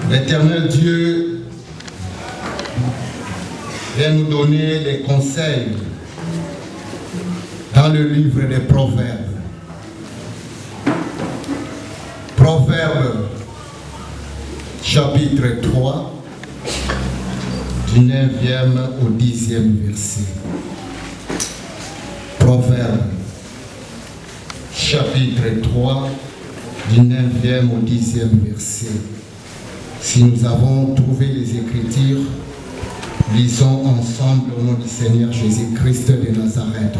L'Éternel Dieu vient nous donner des conseils dans le livre des Proverbes. Proverbes chapitre 3, du 9e au 10e verset. Proverbes chapitre 3, du 9e au 10e verset. Si nous avons trouvé les Écritures, lisons ensemble au nom du Seigneur Jésus-Christ de Nazareth.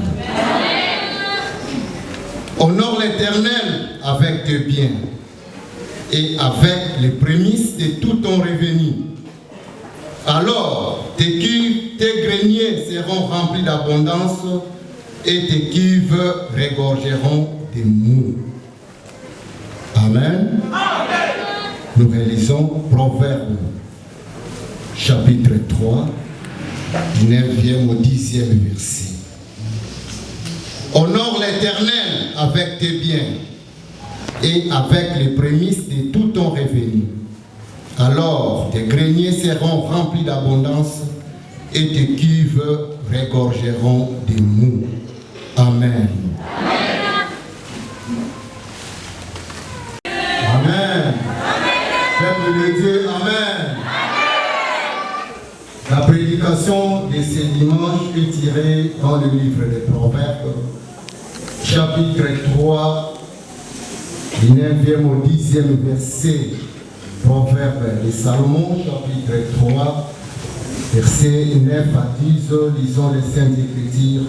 Honore l'Éternel avec tes biens et avec les prémices de tout ton revenu. Alors tes cuves, tes greniers seront remplis d'abondance et tes cuves regorgeront de mou. Amen. Nous réalisons Proverbes chapitre 3, du 9e au 10e verset. Honore l'Éternel avec tes biens et avec les prémices de tout ton revenu. Alors tes greniers seront remplis d'abondance et tes cuves regorgeront de mou. Amen. Amen. Peuple de Dieu, amen. La prédication de ce dimanche est tirée dans le livre des Proverbes, chapitre 3, du 9e au 10e verset. Proverbe de Salomon, chapitre 3, versets 9 à 10. Lisons les Saintes Écritures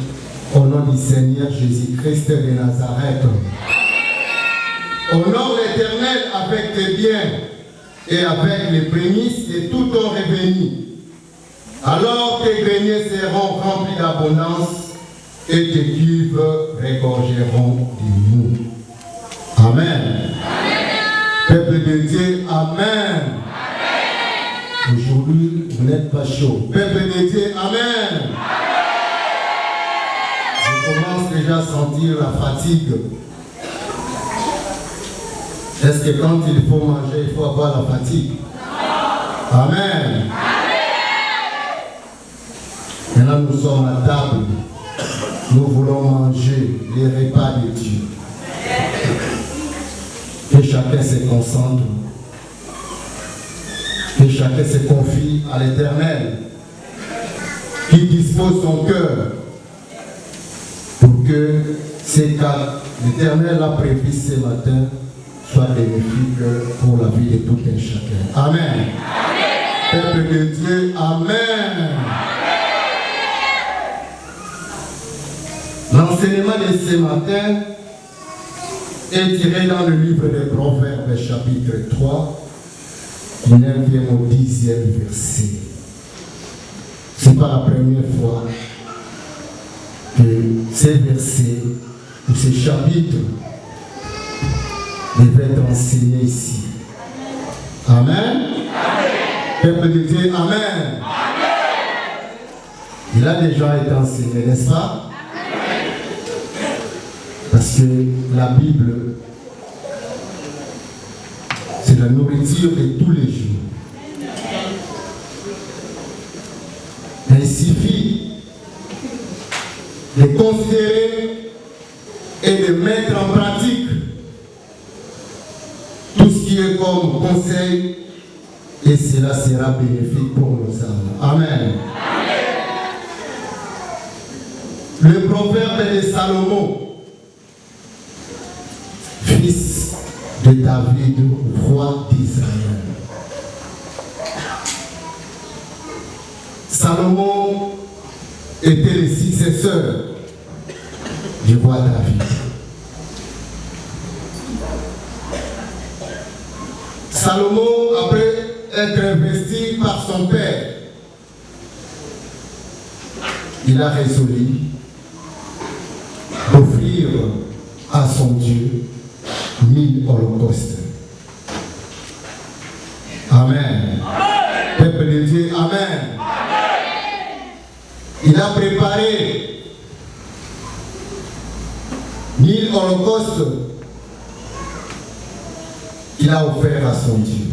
au nom du Seigneur Jésus-Christ de Nazareth. Honore l'Éternel avec tes biens et avec les prémices de tout ton revenu. Alors tes greniers seront remplis d'abondance et tes cuves regorgeront du mou. Amen. Peuple de Dieu, amen. Aujourd'hui, vous n'êtes pas chaud. Peuple de Dieu, amen. Je commence déjà à sentir la fatigue. Est-ce que quand il faut manger, il faut avoir la fatigue? Amen. Maintenant, nous sommes à table. Nous voulons manger les repas de Dieu. Que chacun se concentre. Que chacun se confie à l'Éternel, qui dispose son cœur pour que ce que l'Éternel a prévu ce matin soit bénéfique pour la vie de tout un chacun. Amen. Peuple de Dieu, amen. L'enseignement de ce matin est tiré dans le livre des Proverbes, chapitre 3, du 9e au 10e verset. Ce n'est pas la première fois que ces versets ou ces chapitres devaient être enseignés ici. Amen. Peuple de Dieu, amen. Il a déjà été enseigné, n'est-ce pas? Parce que la Bible, c'est la nourriture de tous les jours. Il suffit de considérer et de mettre en pratique tout ce qui est comme conseil, et cela sera bénéfique pour nos âmes. Amen. Le proverbe de Salomon, fils de David, roi d'Israël. Salomon était le successeur du roi David. Salomon, après être investi par son père, il a résolu d'offrir à son Dieu 1000 holocaustes. Amen. Peuple de Dieu, amen. Il a préparé 1000 holocaustes qu'il a offert à son Dieu.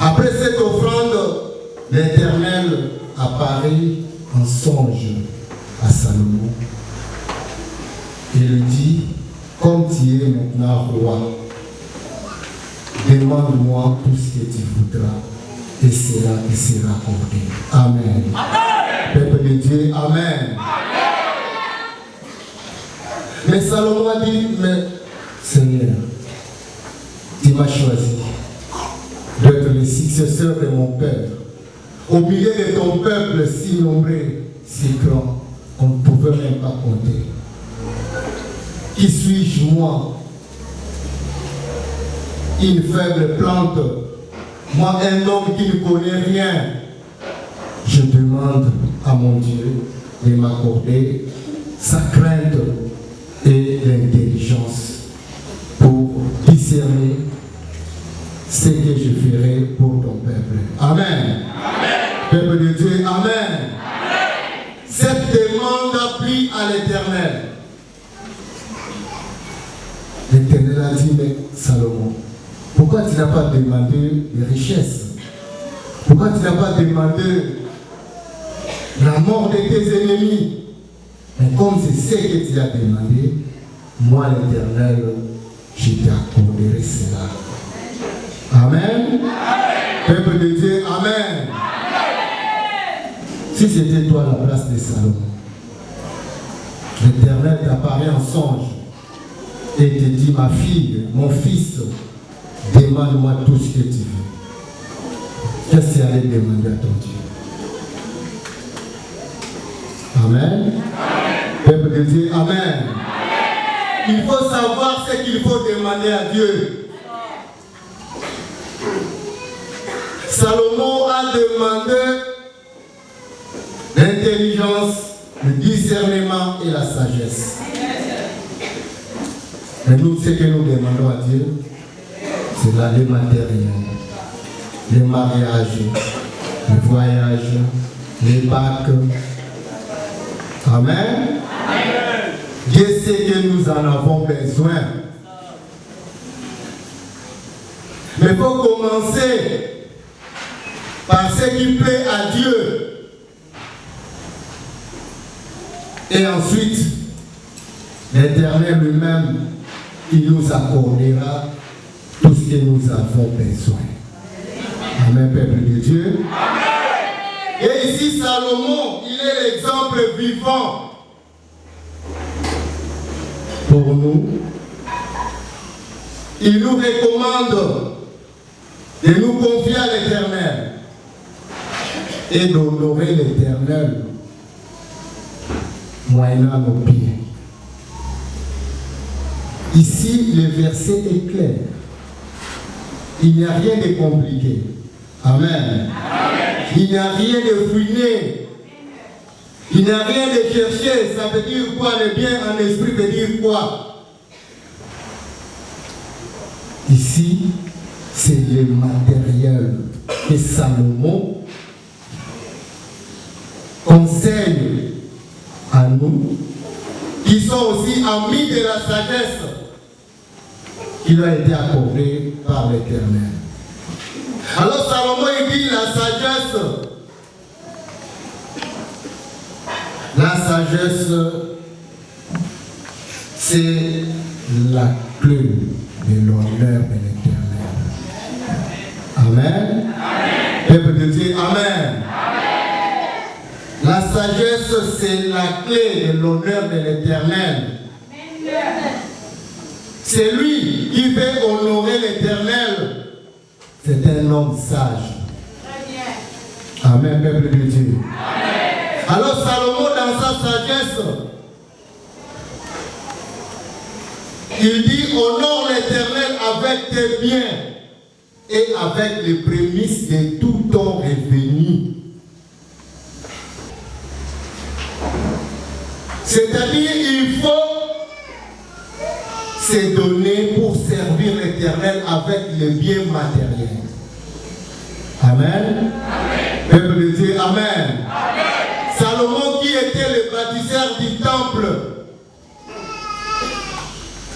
Après cette offrande, l'Éternel apparaît en songe à Salomon. Il lui dit, comme tu es maintenant roi, demande-moi tout ce que tu voudras et cela te sera accordé. Amen. Amen. Peuple de Dieu, Amen. Amen. Mais Salomon a dit, mais Seigneur, tu m'as choisi d'être le successeur de mon père. Au milieu de ton peuple si nombreux, si grand, qu'on ne pouvait même pas compter. Qui suis-je moi? Une faible plante, moi un homme qui ne connaît rien. Je demande à mon Dieu de m'accorder sa crainte et l'intelligence pour discerner ce que je ferai pour ton peuple. Amen. Amen. Peuple de Dieu, Amen. Amen. Cette demande a plu à l'Éternel. L'Éternel a dit, mais Salomon, pourquoi tu n'as pas demandé les richesses? Pourquoi tu n'as pas demandé la mort de tes ennemis? Mais comme c'est ce que tu as demandé, moi l'Éternel, je t'accorderai cela. Amen. Peuple de Dieu, Amen. Si c'était toi à la place de Salomon, l'Éternel t'apparaît en songe et te dit, ma fille, mon fils, demande-moi tout ce que tu veux. Qu'est-ce que tu allais demander à ton Dieu? Amen. Peuple de Dieu, Amen. Il faut savoir ce qu'il faut demander à Dieu. Salomon a demandé l'intelligence, le discernement et la sagesse. Mais nous, ce que nous demandons à Dieu, c'est l'aller matériel, les mariages, les voyages, les bacs. Amen. Dieu sait que nous en avons besoin. Mais il faut commencer par ce qui plaît à Dieu. Et ensuite, l'Éternel lui-même, il nous accordera tout ce que nous avons besoin. Amen, peuple de Dieu. Amen. Et ici, Salomon, il est l'exemple vivant pour nous. Il nous recommande de nous confier à l'Éternel et d'honorer l'Éternel moyennant nos pieds. Ici, le verset est clair. Il n'y a rien de compliqué. Amen. Amen. Il n'y a rien de fouiner. Il n'y a rien de chercher. Ça veut dire quoi? Le bien en esprit veut dire quoi? Ici, c'est le matériel que Salomon conseille à nous, qui sont aussi amis de la sagesse, qui lui a été accordée par l'Éternel. Alors Salomon il dit la sagesse, c'est la clé de l'honneur de l'Éternel. Amen. Peuple de Dieu, Amen. La sagesse, c'est la clé de l'honneur de l'Éternel. C'est lui qui veut honorer l'Éternel. C'est un homme sage. Amen, peuple de Dieu. Amen. Alors Salomon, dans sa sagesse, il dit, honore l'Éternel avec tes biens et avec les prémices de tout ton revenu. C'est-à-dire, il faut se donner pour servir l'Éternel avec les biens matériels. Amen. Amen. Peuple de Dieu, Amen. Amen. Salomon qui était le bâtisseur du temple.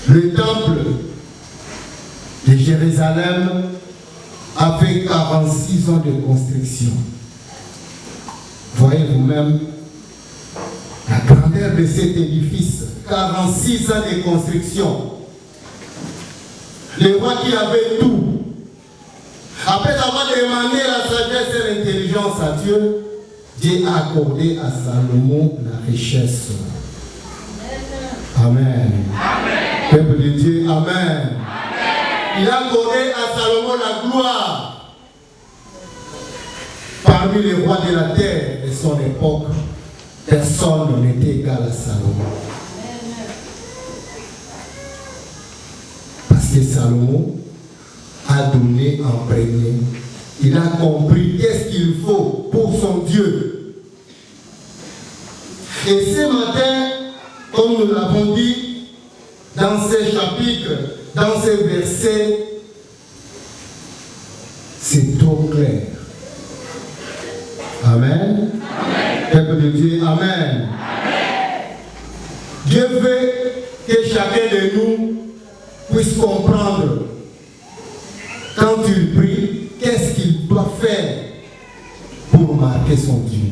Le temple de Jérusalem a fait 46 ans de construction. Voyez vous-même la grandeur de cet édifice. 46 ans de construction. Le roi qui avait tout, après avoir demandé la sagesse et l'intelligence à Dieu, Dieu a accordé à Salomon la richesse. Amen. Amen. Peuple de Dieu, amen. Amen. Il a accordé à Salomon la gloire. Parmi les rois de la terre de son époque, personne n'était égal à Salomon. Parce que Salomon a donné en premier. Il a compris qu'est-ce qu'il faut pour son Dieu. Et ce matin, comme nous l'avons dit, dans ces chapitres, dans ces versets, c'est trop clair. Amen. Peuple de Dieu, amen. Dieu veut que chacun de nous puisse comprendre quand il prie, qu'est-ce qu'il doit faire pour marquer son Dieu.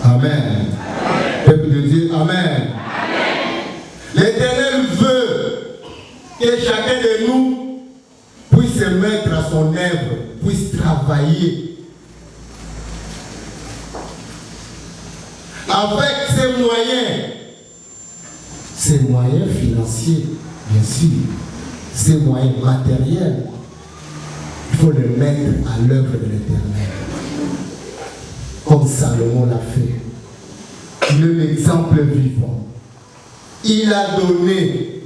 Amen. Peuple de Dieu, amen. L'Éternel veut que chacun de nous puisse se mettre à son œuvre, puisse travailler. Avec ses moyens financiers, bien sûr, ses moyens matériels, il faut les mettre à l'œuvre de l'Éternel. Comme Salomon l'a fait. Il est l'exemple vivant. Il a donné,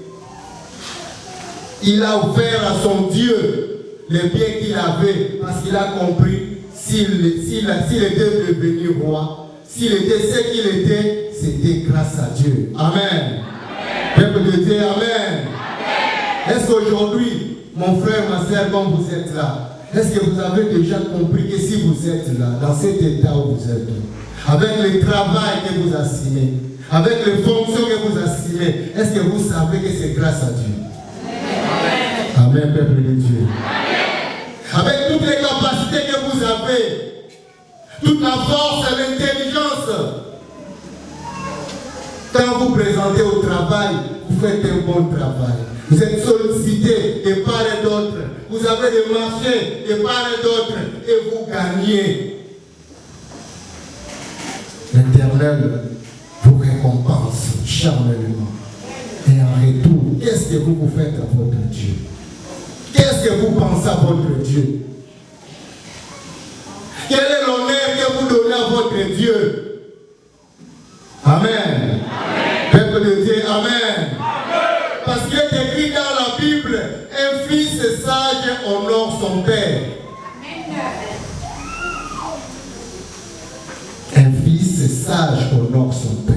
il a offert à son Dieu les biens qu'il avait, parce qu'il a compris s'il était devenu roi, s'il était ce qu'il était, c'était grâce à Dieu. Amen. Peuple de Dieu, amen. Est-ce qu'aujourd'hui, mon frère, ma soeur, quand vous êtes là, est-ce que vous avez déjà compris que si vous êtes là, dans cet état où vous êtes, avec le travail que vous assumez, avec les fonctions que vous assumez, est-ce que vous savez que c'est grâce à Dieu? Amen, peuple de Dieu. Avec toutes les capacités que vous avez, toute la force et l'intelligence, quand vous présentez au travail, vous faites un bon travail. Vous êtes sollicité de part et d'autre. Vous avez des marchés de part et d'autre. Et vous gagnez. L'Éternel vous récompense charnellement. Et en retour, qu'est-ce que vous faites à votre Dieu? Qu'est-ce que vous pensez à votre Dieu? Quel est l'honneur que vous donnez à votre Dieu? Amen. Peuple de Dieu, amen. Parce qu'il est écrit dans la Bible, un fils sage honore son père. Un fils sage honore son père.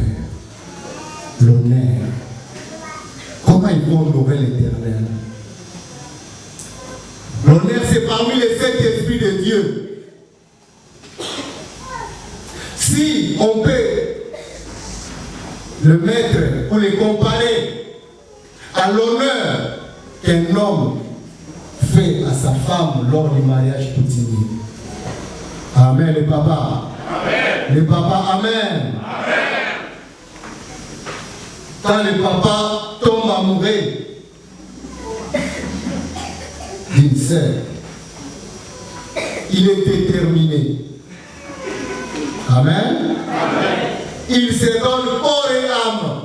L'honneur. Comment il faut honorer l'Éternel? L'honneur, c'est parmi les 7 esprits de Dieu. Si on peut le mettre ou le comparer à l'honneur qu'un homme fait à sa femme lors du mariage coutumier. Amen, les papas. Amen. Les papas, amen. Amen. Quand le papa tombe amoureux d'une sœur, il est déterminé. Amen. Amen. Il se donne corps et âme.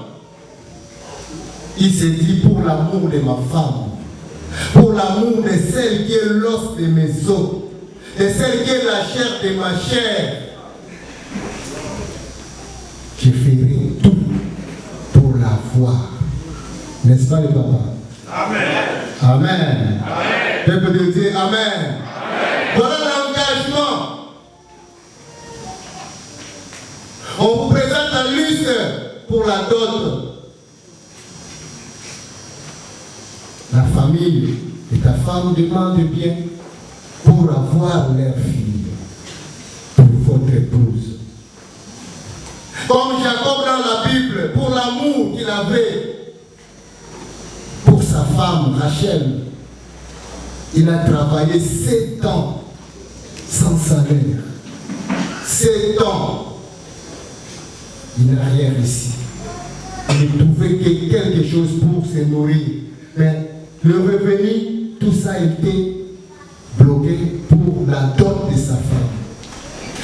Il se dit pour l'amour de ma femme, pour l'amour de celle qui est l'os de mes os, de celle qui est la chair de ma chair, je ferai tout pour la voir. N'est-ce pas les papas? Amen. Amen. Amen. Peuple de Dieu, amen. Amen. Voilà l'engagement. On vous présente la liste pour la dot. La famille et ta femme demandent bien pour avoir leur fille, pour votre épouse. Comme Jacob dans la Bible, pour l'amour qu'il avait pour sa femme Rachel, Il a travaillé 7 ans sans salaire. 7 ans. Il n'a rien réussi. Il ne trouvait que quelque chose pour se nourrir. Mais le revenu, tout ça a été bloqué pour la dot de sa femme.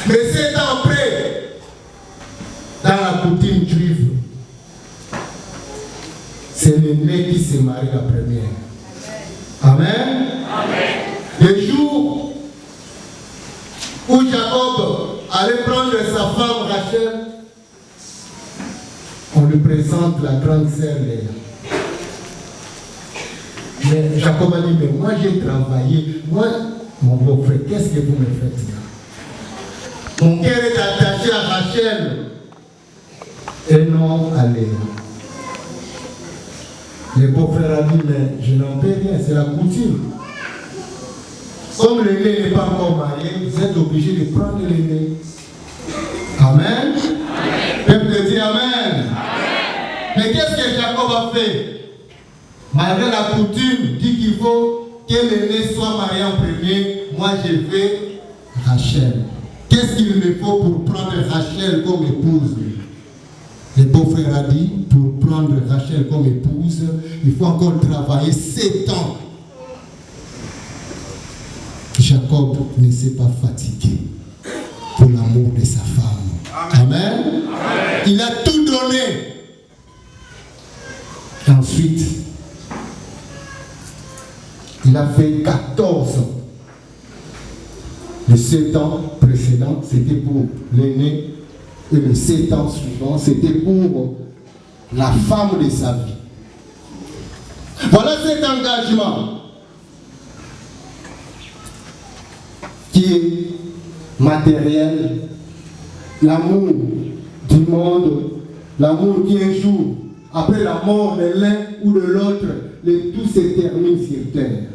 Mais 7 ans après, dans la coutume juive, c'est l'aîné qui se marie la première. Amen. Amen. Le jour où Jacob allait prendre sa femme Rachel, on lui présente la grande sœur Léa. Mais Jacob a dit, mais moi j'ai travaillé, moi, mon beau-frère, qu'est-ce que vous me faites là? Mon cœur est attaché à Rachel et non à Léa. Le beau-frère a dit, mais je n'en peux rien, c'est la coutume. Comme l'aîné n'est pas encore marié, vous êtes obligé de prendre l'aîné. Amen. Peuple dit Amen. Amen. Mais qu'est-ce que Jacob a fait? Malgré la coutume, dit qu'il faut que l'aîné soit marié en premier. Moi, je vais Rachel. Qu'est-ce qu'il me faut pour prendre Rachel comme épouse? Le beau-frère a dit, pour prendre Rachel comme épouse, il faut encore travailler 7 ans. Jacob ne s'est pas fatigué pour l'amour de sa femme. Amen. Amen. Amen. Il a tout donné. Ensuite, il a fait 14 ans. Les 7 ans précédents, c'était pour l'aîné. Et les 7 ans suivants, c'était pour la femme de sa vie. Voilà cet engagement qui est matériel, l'amour du monde, l'amour qui un jour, après la mort de l'un ou de l'autre, tout se termine sur terre.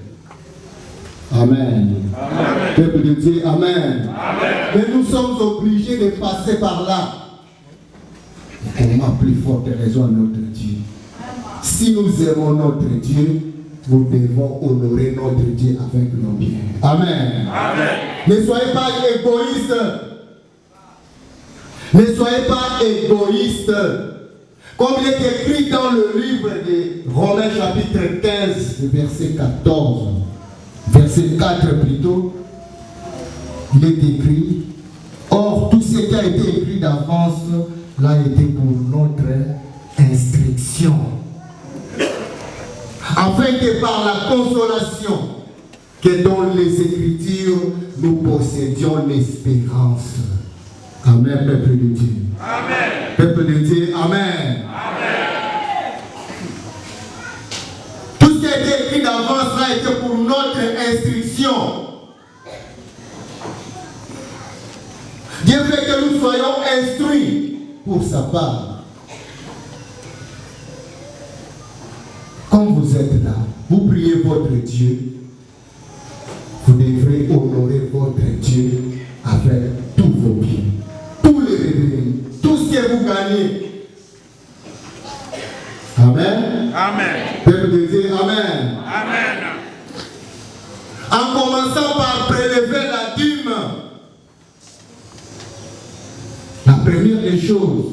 Amen. Amen. Peuple de Dieu, Amen. Amen. Mais nous sommes obligés de passer par là. Comment plus forte raison à notre Dieu? Si nous aimons notre Dieu, nous devons honorer notre Dieu avec nos biens. Amen. Amen. Ne soyez pas égoïstes. Ne soyez pas égoïstes. Comme il est écrit dans le livre de Romains chapitre 15, verset 14. Verset 4 plutôt, il est écrit, or tout ce qui a été écrit d'avance l'a été pour notre instruction, afin que par la consolation que dans les Écritures nous possédions l'espérance. Amen, peuple de Dieu. Amen. Peuple de Dieu, Amen. Tout ce qui a été écrit d'avance là était pour notre instruction. Dieu veut que nous soyons instruits pour sa part. Comme vous êtes là, vous priez votre Dieu, vous devrez honorer votre Dieu avec tous vos biens, tous les revenus, tout ce que vous gagnez. Amen. Amen. Peuple de Dieu, Amen. Amen. En commençant par prélever la dîme, la première des choses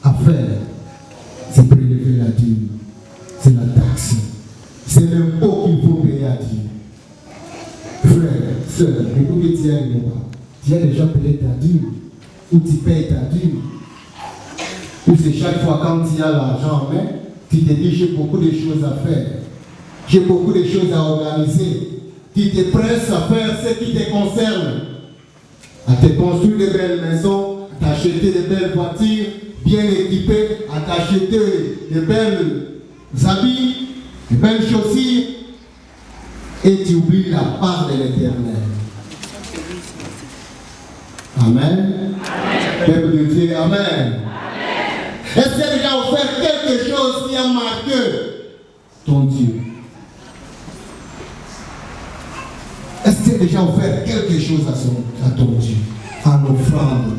à faire, c'est prélever la dîme. C'est la taxe. C'est l'impôt qu'il faut payer à Dieu. Frère, soeur, écoutez, tu as déjà payé ta dîme, ou tu payes ta dîme, ou c'est chaque fois quand tu as l'argent en main, tu te dis j'ai beaucoup de choses à faire, j'ai beaucoup de choses à organiser. Tu te presses à faire ce qui te concerne, à te construire de belles maisons, à t'acheter de belles voitures bien équipées, à t'acheter de belles habits, de belles chaussures, et tu oublies la part de l'Éternel. Amen. Peuple de Dieu, Amen. Est-ce que tu as déjà offert quelque chose qui a marqué ton Dieu? Est-ce que tu as déjà offert quelque chose à ton Dieu en offrande?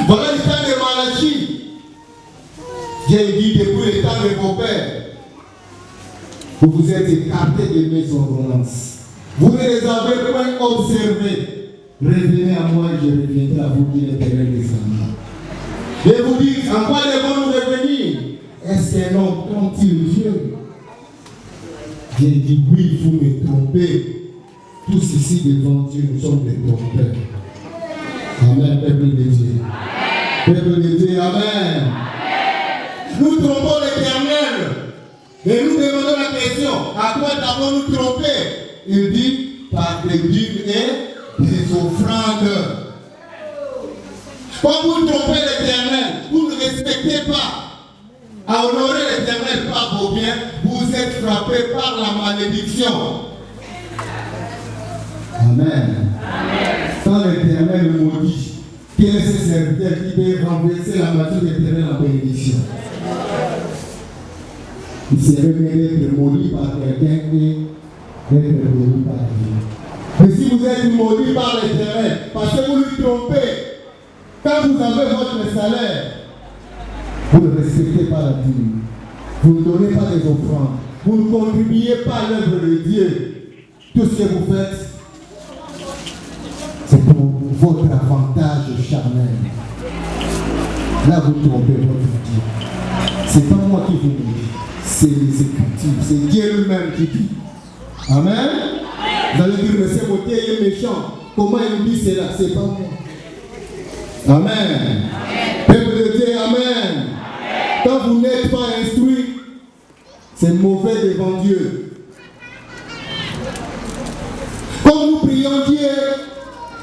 Voilà le temps de Malachie. Dieu dit depuis le temps de vos pères, vous vous êtes écartés de mes ordonnances. Vous ne les avez point observés. Revenez à moi et je reviendrai à vous, dit l'Éternel des armées. Et vous dites, en quoi devons-nous revenir? Est-ce qu'un homme trompe-t-il Dieu? Dieu dit, oui, vous me trompez. Tous ici devant Dieu, nous sommes des trompeurs. Amen, peuple de Dieu. Peuple de Dieu, amen. Nous trompons l'Éternel. Et nous demandons la question, à quoi avons-nous trompé? Il dit, par des dîmes et des offrandes. Quand vous trompez l'Éternel, vous ne respectez pas à honorer l'Éternel par vos biens, vous êtes frappé par la malédiction. Amen. Quand l'Éternel maudit, quel est ce serviteur qui peut renverser la magie de l'Éternel en bénédiction? Il serait mieux d'être maudit par quelqu'un et d'être béni par Dieu. Mais si vous êtes maudit par l'Éternel, parce que vous lui trompez, quand vous avez votre salaire, vous ne respectez pas la dîme, vous ne donnez pas des offrandes, vous ne contribuez pas à l'œuvre de Dieu. Tout ce que vous faites, c'est pour votre avantage charnel. Là, vous trompez votre Dieu. Ce n'est pas moi qui vous dis, c'est les Écritures, c'est Dieu lui-même qui dit. Amen. Vous allez dire, mais c'est mon Dieu est méchant. Comment il dit cela? C'est pas moi. Amen. Peuple de Dieu, amen. Quand vous n'êtes pas instruit, c'est mauvais devant Dieu. Quand nous prions Dieu,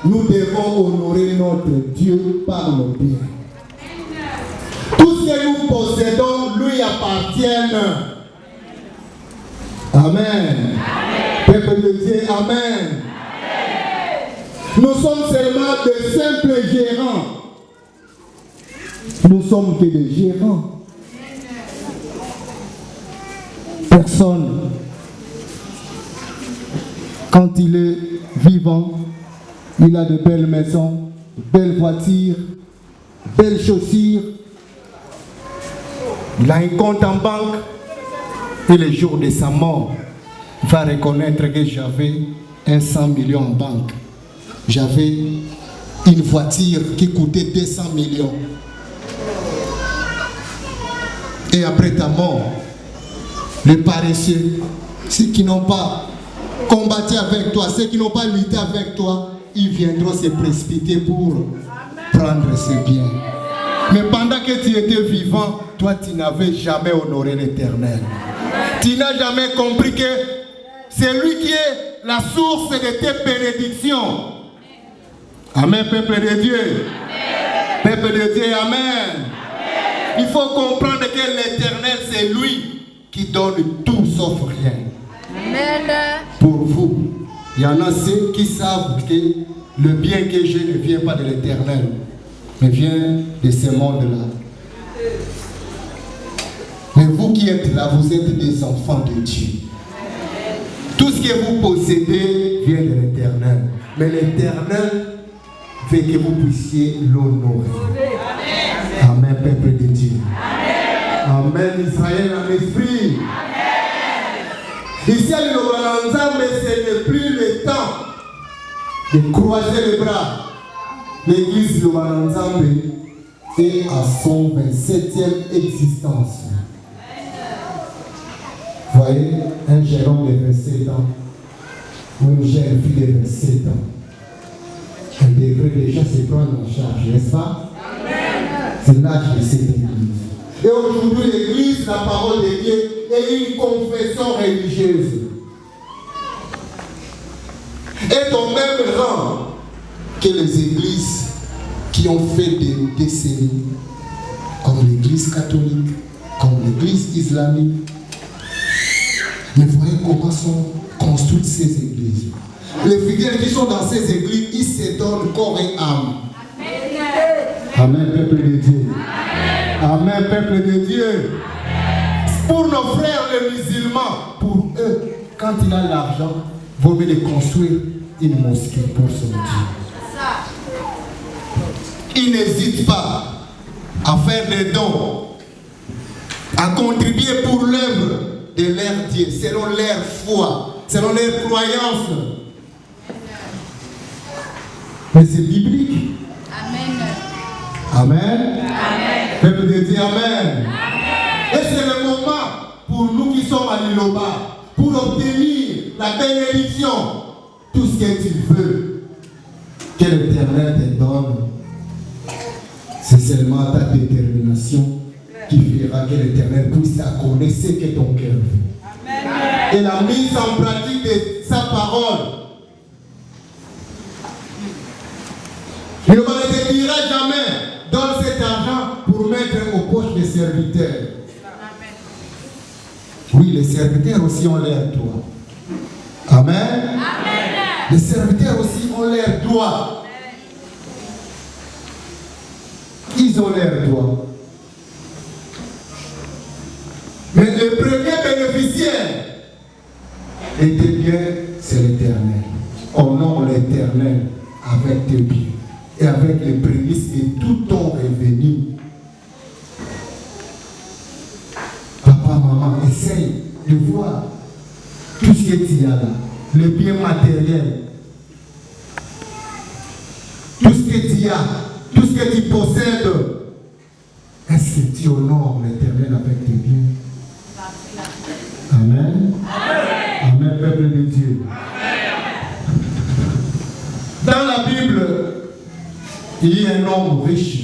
nous devons honorer notre Dieu par nos biens. Tout ce que nous possédons lui appartient. Amen. Peuple de Dieu, amen. Nous sommes seulement de simples gérants. Nous sommes que des gérants. Personne, quand il est vivant, il a de belles maisons, de belles voitures, de belles chaussures. Il a un compte en banque. Et le jour de sa mort, il va reconnaître que j'avais 100 millions en banque. J'avais une voiture qui coûtait 200 millions. Et après ta mort, les paresseux, ceux qui n'ont pas combattu avec toi, ceux qui n'ont pas lutté avec toi, ils viendront se précipiter pour prendre ses biens. Mais pendant que tu étais vivant, toi tu n'avais jamais honoré l'Éternel. Tu n'as jamais compris que c'est lui qui est la source de tes bénédictions. Amen, peuple de Dieu. Amen. Peuple de Dieu, amen. Amen. Il faut comprendre que l'Éternel, c'est lui qui donne tout sauf rien. Amen. Pour vous, il y en a ceux qui savent que le bien que j'ai ne vient pas de l'Éternel, mais vient de ce monde-là. Mais vous qui êtes là, vous êtes des enfants de Dieu. Tout ce que vous possédez vient de l'Éternel. Mais l'Éternel veut que vous puissiez l'honorer. Amen, peuple de Dieu. Amen, Israël en esprit. Ici, ce n'est plus le temps de croiser les bras. L'église de Lobananzambe est à son 27e existence. Vous voyez, un gérant de 27 ans, ou une jeune fille de 27 ans, elle devrait déjà se prendre en charge, n'est-ce pas? C'est l'âge de cette église. Et aujourd'hui, l'église, la parole de Dieu, est une confession religieuse. Est au même rang que les églises qui ont fait des décennies, comme l'église catholique, comme l'église islamique. Mais voyez comment sont construites ces églises. Les fidèles qui sont dans ces églises, ils se donnent corps et âme. Amen, peuple de Dieu. Amen, peuple de Dieu. Pour nos frères les musulmans, pour eux, quand il a l'argent, il vaut mieux de construire une mosquée pour son Dieu. Ils n'hésitent pas à faire des dons, à contribuer pour l'œuvre de leur Dieu, selon leur foi, selon leur croyance. Mais c'est biblique. Amen. Amen. Peuple de Dieu, amen. Et c'est le moment pour nous qui sommes à Liloba, pour obtenir la bénédiction, tout ce que tu veux, que l'Éternel te donne. C'est seulement ta détermination qui fera que l'Éternel puisse accorder ce que ton cœur veut. Et la mise en pratique de sa parole. Il ne te dira jamais, donne cet argent pour mettre aux poches des serviteurs. Oui, les serviteurs aussi ont leur droit. Amen. Amen. Les serviteurs aussi ont leur droit. Ils ont leur droit. Mais le premier bénéficiaire était bien, c'est l'Éternel. Honore l'Éternel avec tes biens et avec les prémices et tout ton revenu. Papa, maman, essaye de voir tout ce que tu as là, le bien matériel, tout ce que tu as, tout ce que tu possèdes. Est-ce que tu honores l'Éternel avec tes biens? Amen. Amen, peuple de Dieu. Dans la Bible, il y a un homme riche.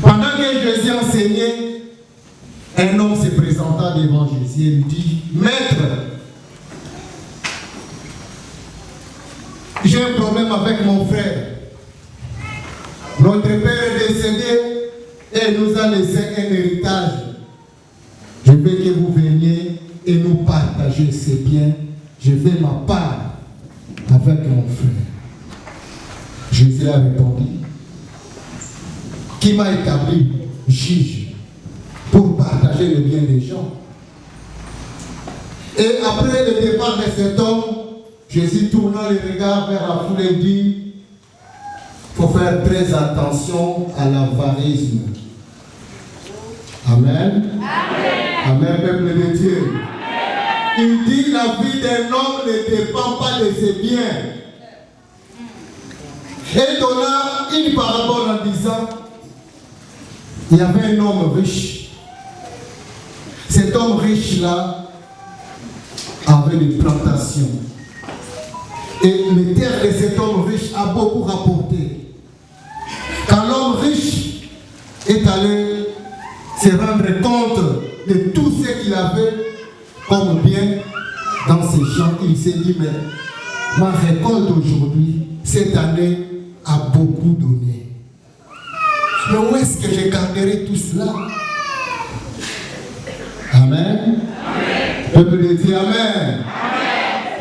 Pendant que Jésus enseignait, un homme se présenta devant Jésus et lui dit: Maître, j'ai un problème avec mon frère. Notre père est décédé et nous a laissé un héritage. Je veux que vous veniez et nous partager ces biens. Je fais ma part avec mon frère. Jésus a répondu: Qui m'a établi juge pour partager le bien des gens? Et après le départ de cet homme, Jésus tournant les regards vers la foule et dit: il faut faire très attention à l'avarisme. Amen. Amen. Amen, peuple de Dieu. Amen. Il dit: la vie d'un homme ne dépend pas de ses biens. Et donna une parabole en disant: il y avait un homme riche. Cet homme riche-là avait des plantations. Et le terre de cet homme riche a beaucoup rapporté. Quand l'homme riche est allé se rendre compte de tout ce qu'il avait comme bien dans ses champs, il s'est dit: mais ma récolte aujourd'hui, cette année, a beaucoup donné. Mais où est-ce que je garderai tout cela? Amen. Peuple de Dieu, amen.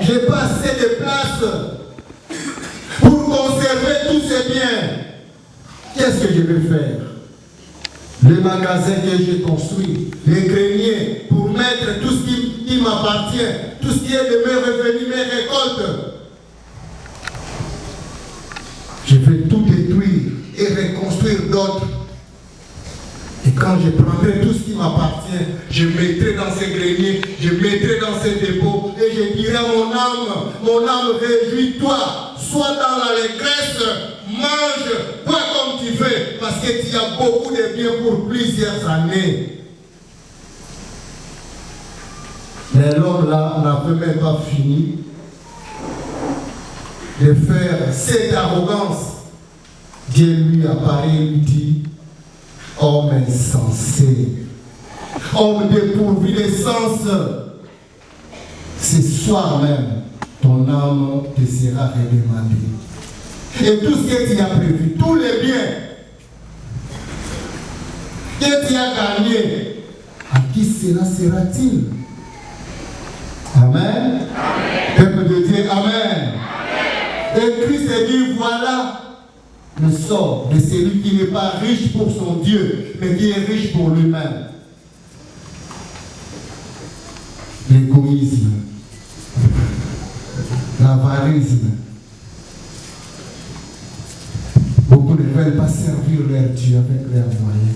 J'ai pas assez de place pour conserver tous ces biens. Qu'est-ce que je vais faire? Les magasins que j'ai construits, les greniers, pour mettre tout ce qui m'appartient, tout ce qui est de mes revenus, mes récoltes. Je vais tout détruire et reconstruire d'autres. Et quand je prendrai tout ce qui m'appartient, je mettrai dans ces greniers, je mettrai dans ces dépôts et je dirai à mon âme, réjouis-toi, sois dans l'allégresse, mange, bois comme tu veux, parce que tu as beaucoup de biens pour plusieurs années. Mais l'homme là n'avait même pas fini de faire cette arrogance. Dieu lui apparaît et lui dit: homme insensé, homme dépourvu de sens, ce soir même, ton âme te sera redemandée. Et tout ce que tu as prévu, tous les biens que tu as gagnés, à qui cela sera-t-il? Amen. Peuple de Dieu, amen. Et Christ dit: voilà le sort de celui qui n'est pas riche pour son Dieu, mais qui est riche pour lui-même. L'égoïsme, l'avarisme. Beaucoup ne veulent pas servir leur Dieu avec leurs moyens.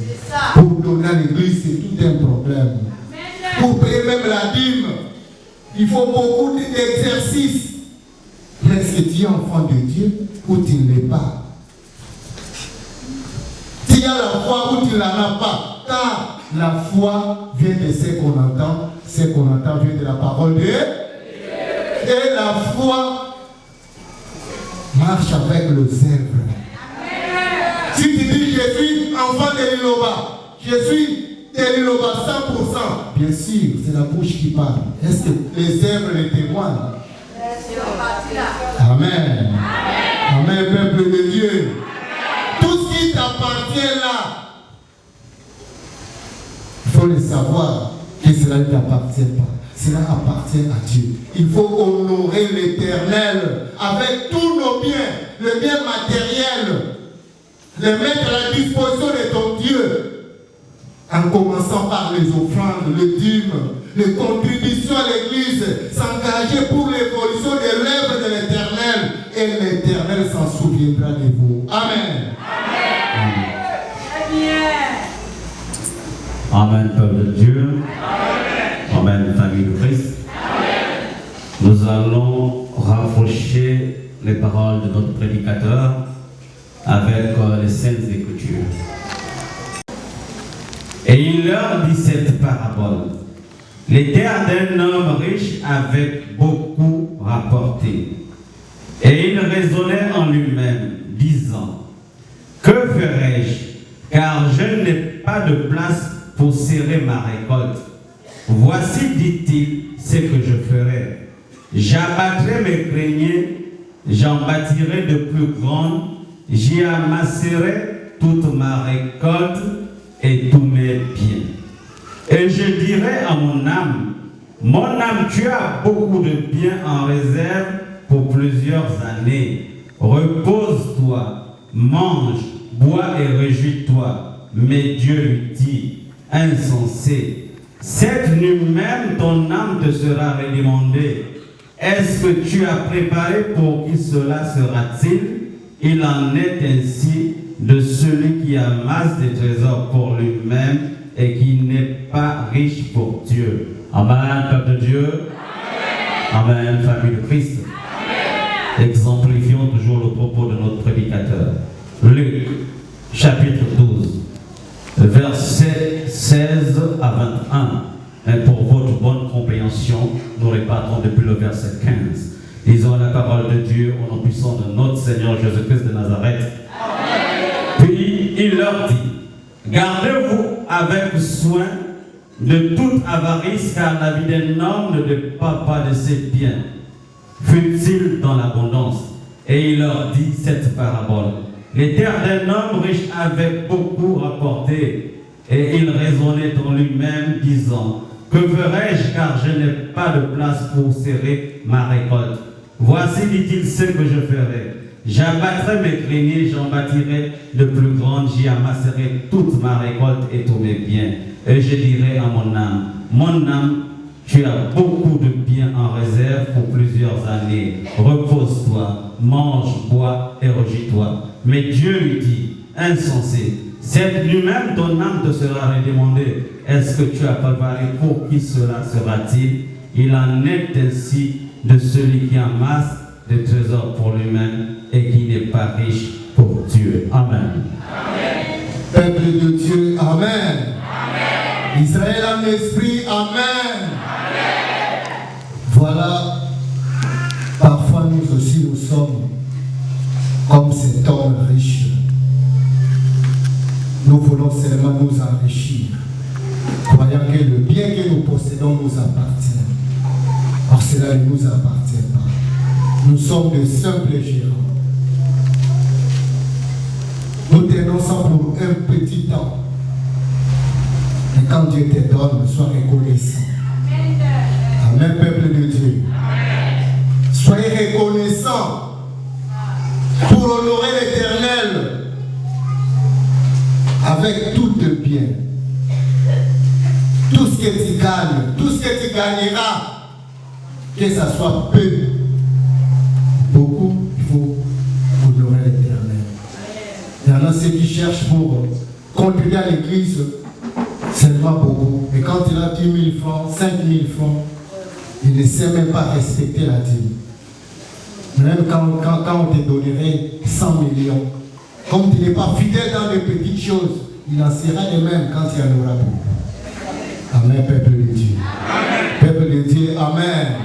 Pour donner à l'église, c'est tout un problème. Pour payer même la dîme, il faut beaucoup d'exercices. Est-ce que tu es enfant de Dieu ou tu ne l'es pas? Tu as la foi ou tu ne l'en as pas? Car la foi vient de ce qu'on entend vient de la parole de Dieu. Et la foi marche avec le zèbre. Si tu dis je suis enfant de l'Iloba, je suis de l'Iloba 100%, bien sûr, c'est la bouche qui parle. Est-ce que les zèbres les témoignent? Amen. Amen, peuple de Dieu. Tout ce qui t'appartient là, il faut le savoir que cela ne t'appartient pas. Cela appartient à Dieu. Il faut honorer l'Éternel avec tous nos biens, les biens matériels, les mettre à la disposition de ton Dieu, en commençant par les offrandes, les dîmes, les contributions à l'Église, s'engager pour l'évolution de l'œuvre de l'Éternel, et l'Éternel s'en souviendra de vous. Amen. Amen, peuple de Dieu. Amen, famille de Christ. Nous allons rapprocher les paroles de notre prédicateur avec les Saintes Écritures. Et il leur dit cette parabole. Les terres d'un homme riche avec beaucoup rapporté. Et il raisonnait en lui-même, disant, que ferai-je, car je n'ai pas de place pour serrer ma récolte. Voici, dit-il, ce que je ferai. J'abattrai mes greniers, j'en bâtirai de plus grandes, j'y amasserai toute ma récolte et tous mes biens. Et je dirai à mon âme, tu as beaucoup de biens en réserve pour plusieurs années. Repose-toi, mange, bois et réjouis-toi. Mais Dieu lui dit, insensé, cette nuit même ton âme te sera redemandée. Est-ce que tu as préparé pour qui cela sera-t-il? Il en est ainsi de celui qui amasse des trésors pour lui-même et qui n'est pas riche pour Dieu. Amen, peuple de Dieu. Amen, Amen famille de Christ. Amen. Exemplifions toujours le propos de notre prédicateur. Luc, chapitre 12, versets 16 à 21. Et pour votre bonne compréhension, nous repartons depuis le verset 15. Lisons la parole de Dieu au nom puissant de notre Seigneur Jésus-Christ de Nazareth. Amen. Puis il leur dit, gardez-vous avec soin de toute avarice, car la vie d'un homme ne dépend pas de ses biens, fut-il dans l'abondance. Et il leur dit cette parabole. Les terres d'un homme riche avaient beaucoup rapporté, et il raisonnait en lui-même, disant, que ferai-je, car je n'ai pas de place pour serrer ma récolte. Voici, dit-il, ce que je ferai. J'abattrai mes greniers, j'en bâtirai de plus grandes, j'y amasserai toute ma récolte et tous mes biens. Et je dirai à mon âme, tu as beaucoup de biens en réserve pour plusieurs années. Repose-toi, mange, bois et réjouis-toi. Mais Dieu lui dit, insensé, cette nuit même ton âme te sera redemandée. Est-ce que tu as préparé pour qui cela sera-t-il? Il en est ainsi de celui qui amasse des trésors pour lui-même et qui n'est pas riche pour Dieu. Amen. Amen. Peuple de Dieu, Amen. Amen. Israël en esprit, Amen. Amen. Voilà, parfois nous aussi nous sommes comme cet homme riche. Nous voulons seulement nous enrichir, croyant que le bien que nous possédons nous appartient. Or cela ne nous appartient pas. Nous sommes de simples gérants. Nous tenons ça pour un petit temps. Et quand Dieu te donne, sois reconnaissant. Amen, peuple de Dieu. Soyez reconnaissants pour honorer l'Éternel avec tout le bien. Tout ce que tu gagnes, tout ce que tu gagneras, que ça soit peu, beaucoup, il faut honorer l'Éternel. Il y en a ceux qui cherchent pour contribuer à l'église seulement beaucoup. Et quand il a 10 000 francs, 5 000 francs, il ne sait même pas respecter la dîme. Même quand on te donnerait 100 millions, comme tu n'es pas fidèle dans les petites choses, il en sera de même quand il y en aura beaucoup. Amen, peuple de Dieu. Amen. Peuple de Dieu, amen. Amen.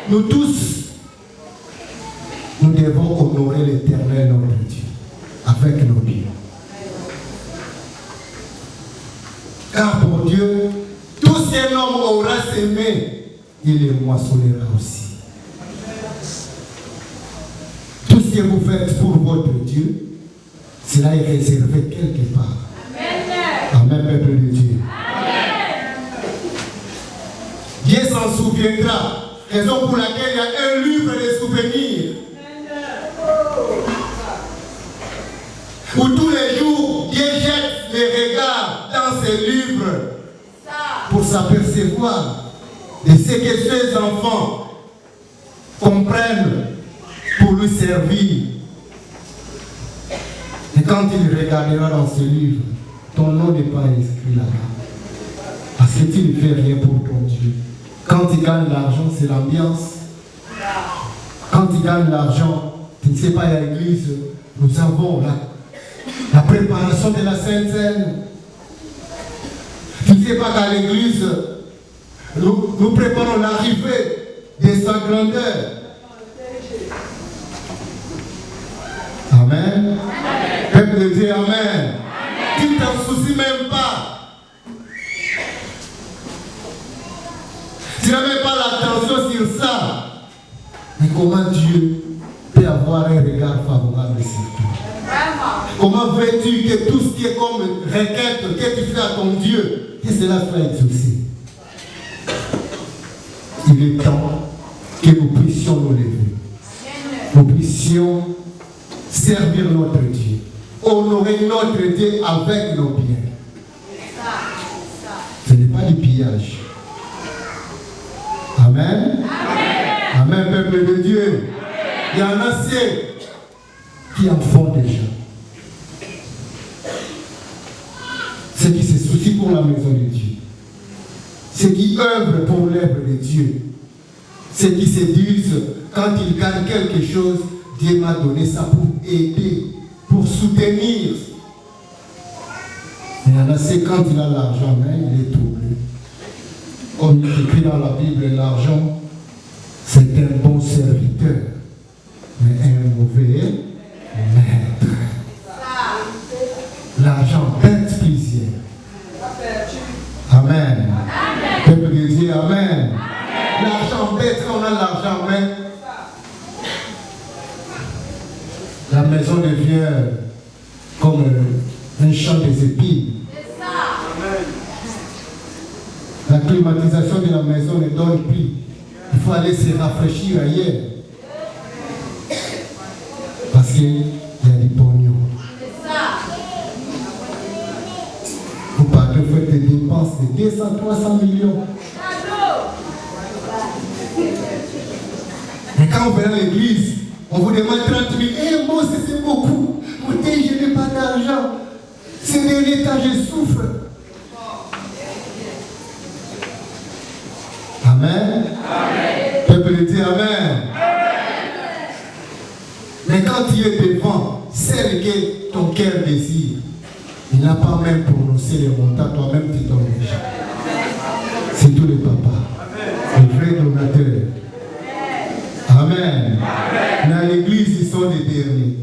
Nous tous, nous devons honorer l'Éternel, notre Dieu, avec nos biens. Car pour Dieu, tout ce qu'un homme aura semé, il les moissonnera aussi. Tout ce que vous faites pour votre Dieu, cela est réservé quelque part. Amen, peuple de Dieu. Amen. Dieu s'en souviendra, raison pour laquelle il y a un livre de souvenirs. Où tous les jours, Dieu jette les regards dans ces livres pour s'apercevoir de ce que ses enfants comprennent pour lui servir. Et quand il regardera dans ce livre, ton nom n'est pas inscrit là-bas. Parce que tu ne fais rien pour ton Dieu. Quand tu gagnes l'argent, c'est l'ambiance. Quand tu gagnes l'argent, tu ne sais pas, à l'église, nous avons la préparation de la Sainte Seine. Tu ne sais pas qu'à l'église, nous préparons l'arrivée de sa grandeur. Amen. Peuple de Dieu, amen. Tu ne t'en soucies même pas. Tu n'as même pas l'attention sur ça. Mais comment Dieu peut avoir un regard favorable sur toi? Comment veux-tu que tout ce qui est comme requête que tu fais à ton Dieu, que cela soit exaucé? Il est temps que nous puissions nous lever. Nous puissions servir notre Dieu. Honorer notre Dieu avec nos biens. Ce n'est pas du pillage. Amen. Amen, amen, peuple de Dieu. Amen. Il y en a qui en font déjà. Ceux qui se soucient pour la maison de Dieu. Ceux qui œuvrent pour l'œuvre de Dieu. Ceux qui se disent, quand ils gagnent quelque chose, Dieu m'a donné ça pour aider, pour soutenir. Il y en a, c'est quand il a l'argent, mais il est troublé. Comme il est écrit dans la Bible, l'argent, c'est un bon serviteur, mais un mauvais maître. L'argent bête plusieurs. Amen. Peuple de Dieu, amen. L'argent bête, quand on a l'argent, mais la maison devient comme un champ des épines. La climatisation de la maison ne donne plus. Il faut aller se rafraîchir ailleurs. Parce qu'il y a du pognon. Vous parlez, vous faites des dépenses de 200, 300 millions. Mais quand vous venez à l'église, on vous demande 30 000. Eh, moi, c'est beaucoup. Moi, je n'ai pas d'argent. C'est de l'état, je souffre. Amen. Amen. Peuple de Dieu, amen. Amen. Mais quand tu es devant celle que ton cœur désire, il n'a pas même prononcé les montants, toi-même tu donnes déjà. C'est tous les papas, les vrais donateurs. Amen. Amen. Mais à l'église, ils sont les derniers.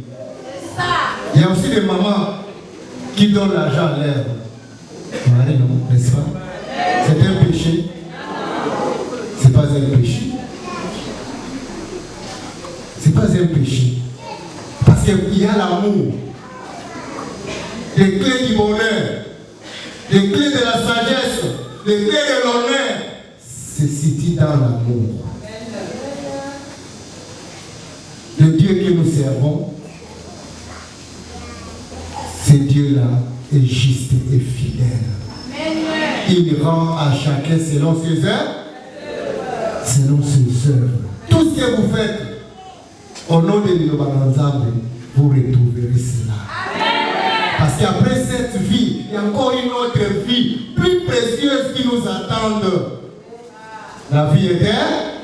Il y a aussi des mamans qui donnent l'argent à l'herbe. Non, n'est-ce pas? C'est un péché. C'est pas un péché. C'est pas un péché. Parce qu'il y a l'amour. Les clés du bonheur, les clés de la sagesse, les clés de l'honneur se situent dans l'amour. Le Dieu que nous servons, ce Dieu-là est juste et fidèle. Il rend à chacun selon ses œuvres. Selon ses œuvres. Tout ce que vous faites au nom de l'Ilobananzambe, vous retrouverez cela. Parce qu'après cette vie, il y a encore une autre vie plus précieuse qui nous attend. La vie éternelle.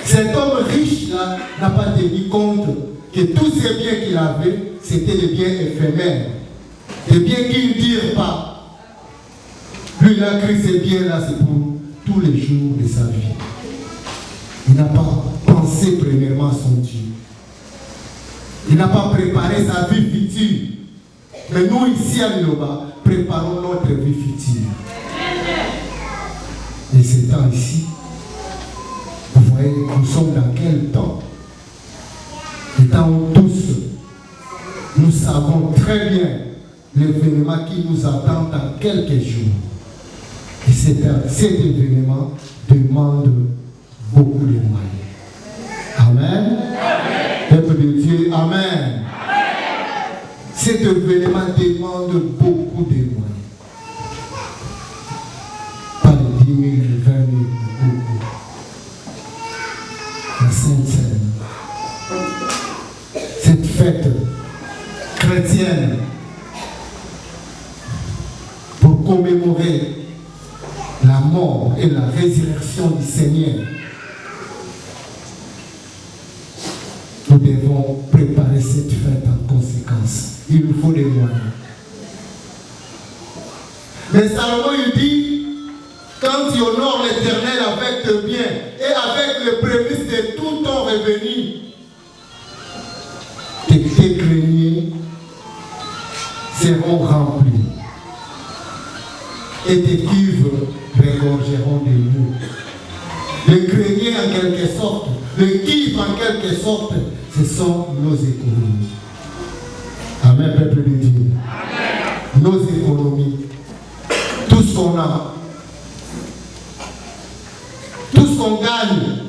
Cet homme riche cela n'a pas tenu compte que tous ces biens qu'il avait, c'était des biens éphémères. Des biens qui ne durent pas. Lui, il a créé ces biens-là, c'est pour tous les jours de sa vie. Il n'a pas pensé premièrement à son Dieu. Il n'a pas préparé sa vie future. Mais nous, ici à Liloba, préparons notre vie future. Et ces temps ici, vous voyez, nous sommes dans quel temps? Les temps où tous, nous savons très bien l'événement qui nous attend dans quelques jours. Et cet événement demande beaucoup de moyens. Amen. Peuple de Dieu, amen. Cet événement demande beaucoup de moyens. Pas de 10 000, 20 000, beaucoup. La Sainte Seine. Cette fête chrétienne pour commémorer la mort et la résurrection du Seigneur. Nous devons préparer cette fête en conséquence. Il nous faut des moyens. Mais Salomon il dit, quand tu honores l'Éternel avec tes biens et avec le prémices de tout ton revenu, tes greniers seront remplis et tes cuves regorgeront de l'eau. Le grenier en quelque sorte, le cuve en quelque sorte, ce sont nos économies. Amen, peuple de Dieu. Amen. Nos économies, tout ce qu'on a, tout ce qu'on gagne,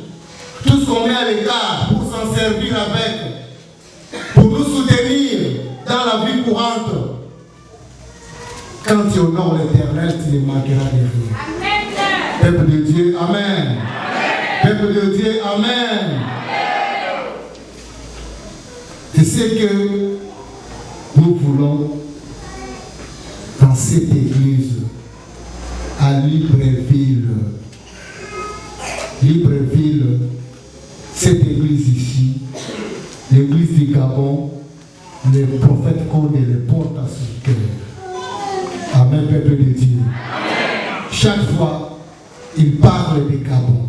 tout ce qu'on met à l'écart pour s'en servir avec, pour nous soutenir dans la vie courante. Quand tu honores l'Éternel, tu ne manqueras de rien. Peuple de Dieu, amen. Peuple de Dieu, amen. C'est ce que nous voulons dans cette église à Libreville. Libreville, cette église ici, l'église du Gabon, le prophète Condé les porte à son cœur. Amen, peuple de Dieu. Chaque fois, il parle de Gabon.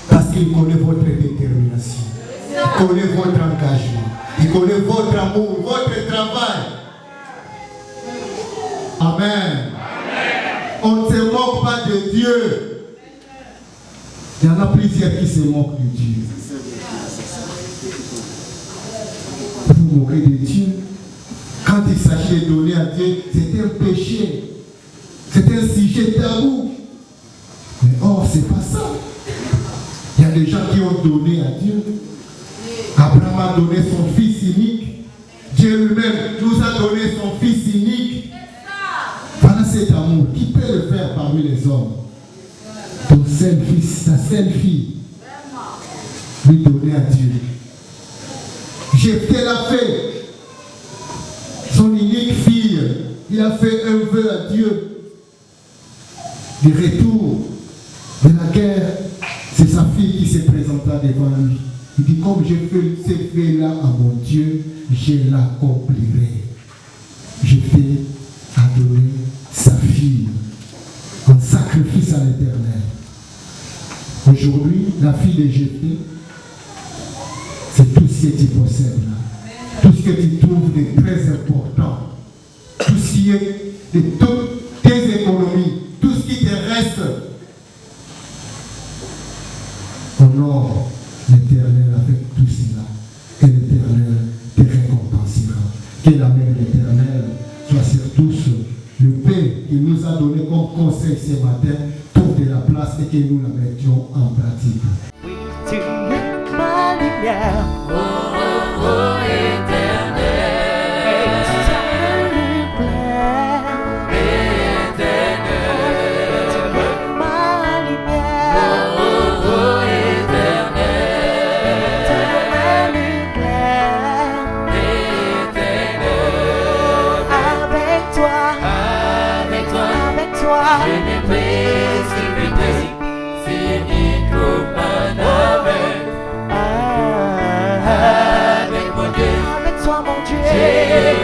Parce qu'il connaît votre détermination. Il connaît votre engagement. Il connaît votre amour, votre travail. Amen. On ne se moque pas de Dieu. Il y en a plusieurs qui se moquent de Dieu. Vous moquez de Dieu. Quand il s'agit de donner à Dieu, c'est un péché. C'est un sujet tabou. Mais or, c'est pas ça. Il y a des gens qui ont donné à Dieu. Abraham a donné son fils unique. Dieu lui-même nous a donné son fils unique. Voilà cet amour. Qui peut le faire parmi les hommes? Ton seul fils, ta seule fille. Lui donner à Dieu. Jephthé l'a fait. Son unique fille, il a fait un vœu à Dieu. Du retour de la guerre, c'est sa fille qui s'est présentée devant lui. Il dit, comme j'ai fait ce vœu-là à mon Dieu, je l'accomplirai. Jephthé a donné sa fille en sacrifice à l'Éternel. Aujourd'hui, la fille de Jephthé, c'est tout ce que tu possèdes là. Tout ce que tu trouves de très important. Tout ce qui est de toutes tes économies. Tout ce qui te reste. Honore l'Éternel avec tout cela. Et l'Éternel te récompensera. Que la main de l'Éternel soit sur tous. Le pain qu'il nous a donné comme conseil ce matin trouve de la place et que nous la mettions en pratique. Oui, tu es ma lumière. Oh, oh, oh, éternel. Et ça me plaît. Éternel. Tu es ma lumière. Oh, oh, oh, éternel. Tu es ma lumière. Éternel. Avec toi, je n'ai précipité. C'est une coupe. Dieu.